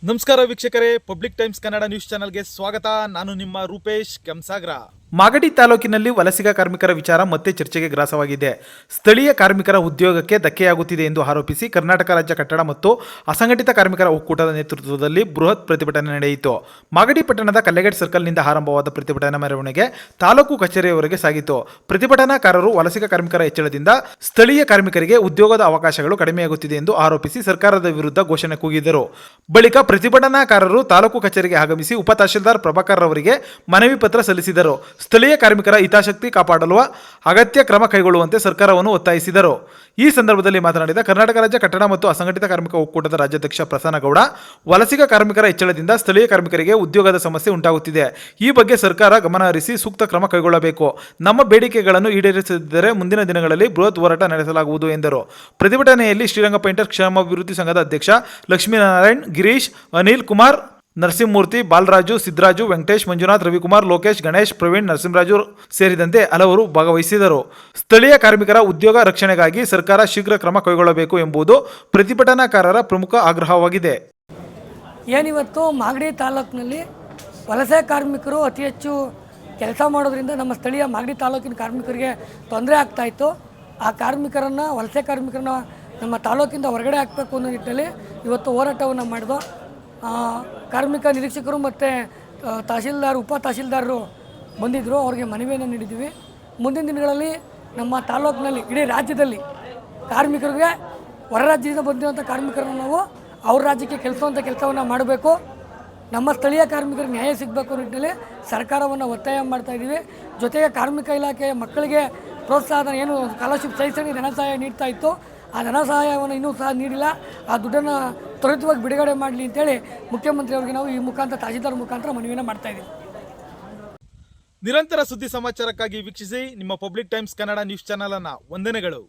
ನಮಸ್ಕಾರ ವೀಕ್ಷಕರೇ, public times Kannada news ಚಾನೆಲ್ಗೆ ಸ್ವಾಗತ. ನಾನು ನಿಮ್ಮ ರೂಪೇಶ್ ಕೆಂಸಾಗ್ರ. ಮಾಗಡಿ ತಾಲೂಕಿನಲ್ಲಿ ವಲಸಿಗ ಕಾರ್ಮಿಕರ ವಿಚಾರ ಮತ್ತೆ ಚರ್ಚೆಗೆ ಗ್ರಾಸವಾಗಿದೆ. ಸ್ಥಳೀಯ ಕಾರ್ಮಿಕರ ಉದ್ಯೋಗಕ್ಕೆ ಧಕ್ಕೆಯಾಗುತ್ತಿದೆ ಎಂದು ಆರೋಪಿಸಿ ಕರ್ನಾಟಕ ರಾಜ್ಯ ಕಟ್ಟಡ ಮತ್ತು ಅಸಂಘಟಿತ ಕಾರ್ಮಿಕರ ಒಕ್ಕೂಟದ ನೇತೃತ್ವದಲ್ಲಿ ಬೃಹತ್ ಪ್ರತಿಭಟನೆ ನಡೆಯಿತು. ಮಾಗಡಿ ಪಟ್ಟಣದ ಕಲ್ಲೆಗೇಟ್ ಸರ್ಕಲ್ನಿಂದ ಆರಂಭವಾದ ಪ್ರತಿಭಟನಾ ಮೆರವಣಿಗೆ ತಾಲೂಕು ಕಚೇರಿಯವರೆಗೆ ಸಾಗಿತು. ಪ್ರತಿಭಟನಾಕಾರರು ವಲಸಿಗ ಕಾರ್ಮಿಕರ ಹೆಚ್ಚಳದಿಂದ ಸ್ಥಳೀಯ ಕಾರ್ಮಿಕರಿಗೆ ಉದ್ಯೋಗದ ಅವಕಾಶಗಳು ಕಡಿಮೆಯಾಗುತ್ತಿದೆ ಎಂದು ಆರೋಪಿಸಿ ಸರ್ಕಾರದ ವಿರುದ್ಧ ಘೋಷಣೆ ಕೂಗಿದರು. ಬಳಿಕ ಪ್ರತಿಭಟನಾಕಾರರು ತಾಲೂಕು ಕಚೇರಿಗೆ ಆಗಮಿಸಿ ಉಪ ತಹಶೀಲ್ದಾರ್ ಪ್ರಭಾಕರ್ ಅವರಿಗೆ ಮನವಿ ಪತ್ರ ಸಲ್ಲಿಸಿದರು. ಸ್ಥಳೀಯ ಕಾರ್ಮಿಕರ ಹಿತಾಸಕ್ತಿ ಕಾಪಾಡಲು ಅಗತ್ಯ ಕ್ರಮ ಕೈಗೊಳ್ಳುವಂತೆ ಸರ್ಕಾರವನ್ನು ಒತ್ತಾಯಿಸಿದರು. ಈ ಸಂದರ್ಭದಲ್ಲಿ ಮಾತನಾಡಿದ ಕರ್ನಾಟಕ ರಾಜ್ಯ ಕಟ್ಟಡ ಮತ್ತು ಅಸಂಘಟಿತ ಕಾರ್ಮಿಕ ಒಕ್ಕೂಟದ ರಾಜ್ಯಾಧ್ಯಕ್ಷ ಪ್ರಸನ್ನಗೌಡ, ವಲಸಿಗ ಕಾರ್ಮಿಕರ ಹೆಚ್ಚಳದಿಂದ ಸ್ಥಳೀಯ ಕಾರ್ಮಿಕರಿಗೆ ಉದ್ಯೋಗದ ಸಮಸ್ಯೆ ಉಂಟಾಗುತ್ತಿದೆ. ಈ ಬಗ್ಗೆ ಸರ್ಕಾರ ಗಮನ ಹರಿಸಿ ಸೂಕ್ತ ಕ್ರಮ ಕೈಗೊಳ್ಳಬೇಕು. ನಮ್ಮ ಬೇಡಿಕೆಗಳನ್ನು ಈಡೇರಿಸದಿದ್ದರೆ ಮುಂದಿನ ದಿನಗಳಲ್ಲಿ ಬೃಹತ್ ಹೋರಾಟ ನಡೆಸಲಾಗುವುದು ಎಂದರು. ಪ್ರತಿಭಟನೆಯಲ್ಲಿ ಶ್ರೀರಂಗ ಪೇಂಟರ್ ಕ್ಷೇಮಾಭಿವೃದ್ಧಿ ಸಂಘದ ಅಧ್ಯಕ್ಷ ಲಕ್ಷ್ಮೀನಾರಾಯಣ್, ಗಿರೀಶ್, ಅನಿಲ್ ಕುಮಾರ್, ನರಸಿಂಹಮೂರ್ತಿ, ಬಾಲರಾಜು, ಸಿದ್ದರಾಜು, ವೆಂಕಟೇಶ್, ಮಂಜುನಾಥ್, ರವಿಕುಮಾರ್, ಲೋಕೇಶ್, ಗಣೇಶ್, ಪ್ರವೀಣ್, ನರಸಿಂಹರಾಜು ಸೇರಿದಂತೆ ಹಲವರು ಭಾಗವಹಿಸಿದರು. ಸ್ಥಳೀಯ ಕಾರ್ಮಿಕರ ಉದ್ಯೋಗ ರಕ್ಷಣೆಗಾಗಿ ಸರ್ಕಾರ ಶೀಘ್ರ ಕ್ರಮ ಕೈಗೊಳ್ಳಬೇಕು ಎಂಬುದು ಪ್ರತಿಭಟನಾಕಾರರ ಪ್ರಮುಖ ಆಗ್ರಹವಾಗಿದೆ. ಏನಿವತ್ತು ಮಾಗಡಿ ತಾಲೂಕಿನಲ್ಲಿ ವಲಸೆ ಕಾರ್ಮಿಕರು ಅತಿ ಹೆಚ್ಚು ಕೆಲಸ ಮಾಡೋದ್ರಿಂದ ನಮ್ಮ ಸ್ಥಳೀಯ ಮಾಗಡಿ ತಾಲೂಕಿನ ಕಾರ್ಮಿಕರಿಗೆ ತೊಂದರೆ ಆಗ್ತಾಯಿತ್ತು. ಆ ಕಾರ್ಮಿಕರನ್ನು, ವಲಸೆ ಕಾರ್ಮಿಕರನ್ನ ನಮ್ಮ ತಾಲೂಕಿಂದ ಹೊರಗಡೆ ಹಾಕಬೇಕು ಅನ್ನೋ ನಿಟ್ಟಿನಲ್ಲಿ ಇವತ್ತು ಹೋರಾಟವನ್ನು ಮಾಡಿದೋ. ಕಾರ್ಮಿಕ ನಿರೀಕ್ಷಕರು ಮತ್ತು ತಹಶೀಲ್ದಾರ್, ಉಪ ತಹಶೀಲ್ದಾರರು ಬಂದಿದ್ದರು. ಅವ್ರಿಗೆ ಮನವಿಯನ್ನು ನೀಡಿದ್ದೀವಿ. ಮುಂದಿನ ದಿನಗಳಲ್ಲಿ ನಮ್ಮ ತಾಲೂಕಿನಲ್ಲಿ, ಇಡೀ ರಾಜ್ಯದಲ್ಲಿ ಕಾರ್ಮಿಕರಿಗೆ, ಹೊರ ರಾಜ್ಯದಿಂದ ಬಂದಿರುವಂಥ ಕಾರ್ಮಿಕರನ್ನು ನಾವು ಅವ್ರ ರಾಜ್ಯಕ್ಕೆ ಕೆಲಸವನ್ನು ಮಾಡಬೇಕು. ನಮ್ಮ ಸ್ಥಳೀಯ ಕಾರ್ಮಿಕರಿಗೆ ನ್ಯಾಯ ಸಿಗಬೇಕು ಅನ್ನೋ ನಿಟ್ಟಿನಲ್ಲಿ ಸರ್ಕಾರವನ್ನು ಒತ್ತಾಯ ಮಾಡ್ತಾಯಿದ್ದೀವಿ. ಜೊತೆಗೆ ಕಾರ್ಮಿಕ ಇಲಾಖೆಯ ಮಕ್ಕಳಿಗೆ ಪ್ರೋತ್ಸಾಹನ ಏನು ಸ್ಕಾಲರ್ಶಿಪ್ ಶೈಕ್ಷಣಿಕ ಧನ ಸಹಾಯ ನೀಡ್ತಾ ಇತ್ತು, ಆ ಧನ ಸಹಾಯವನ್ನು ಇನ್ನೂ ಸಹ ನೀಡಿಲ್ಲ. ಆ ದುಡ್ಡನ್ನು ತ್ವರಿತವಾಗಿ ಬಿಡುಗಡೆ ಮಾಡಲಿ ಅಂತೇಳಿ ಮುಖ್ಯಮಂತ್ರಿಯವರಿಗೆ ನಾವು ಈ ಮುಖಾಂತರ, ತಹಶೀಲ್ದಾರ್ ಮುಖಾಂತರ ಮನವಿಯನ್ನು ಮಾಡ್ತಾ ಇದ್ದೀವಿ. ನಿರಂತರ ಸುದ್ದಿ ಸಮಾಚಾರಕ್ಕಾಗಿ ವೀಕ್ಷಿಸಿ ನಿಮ್ಮ public times Kannada news channel ಅನ್ನು. ವಂದನೆಗಳು.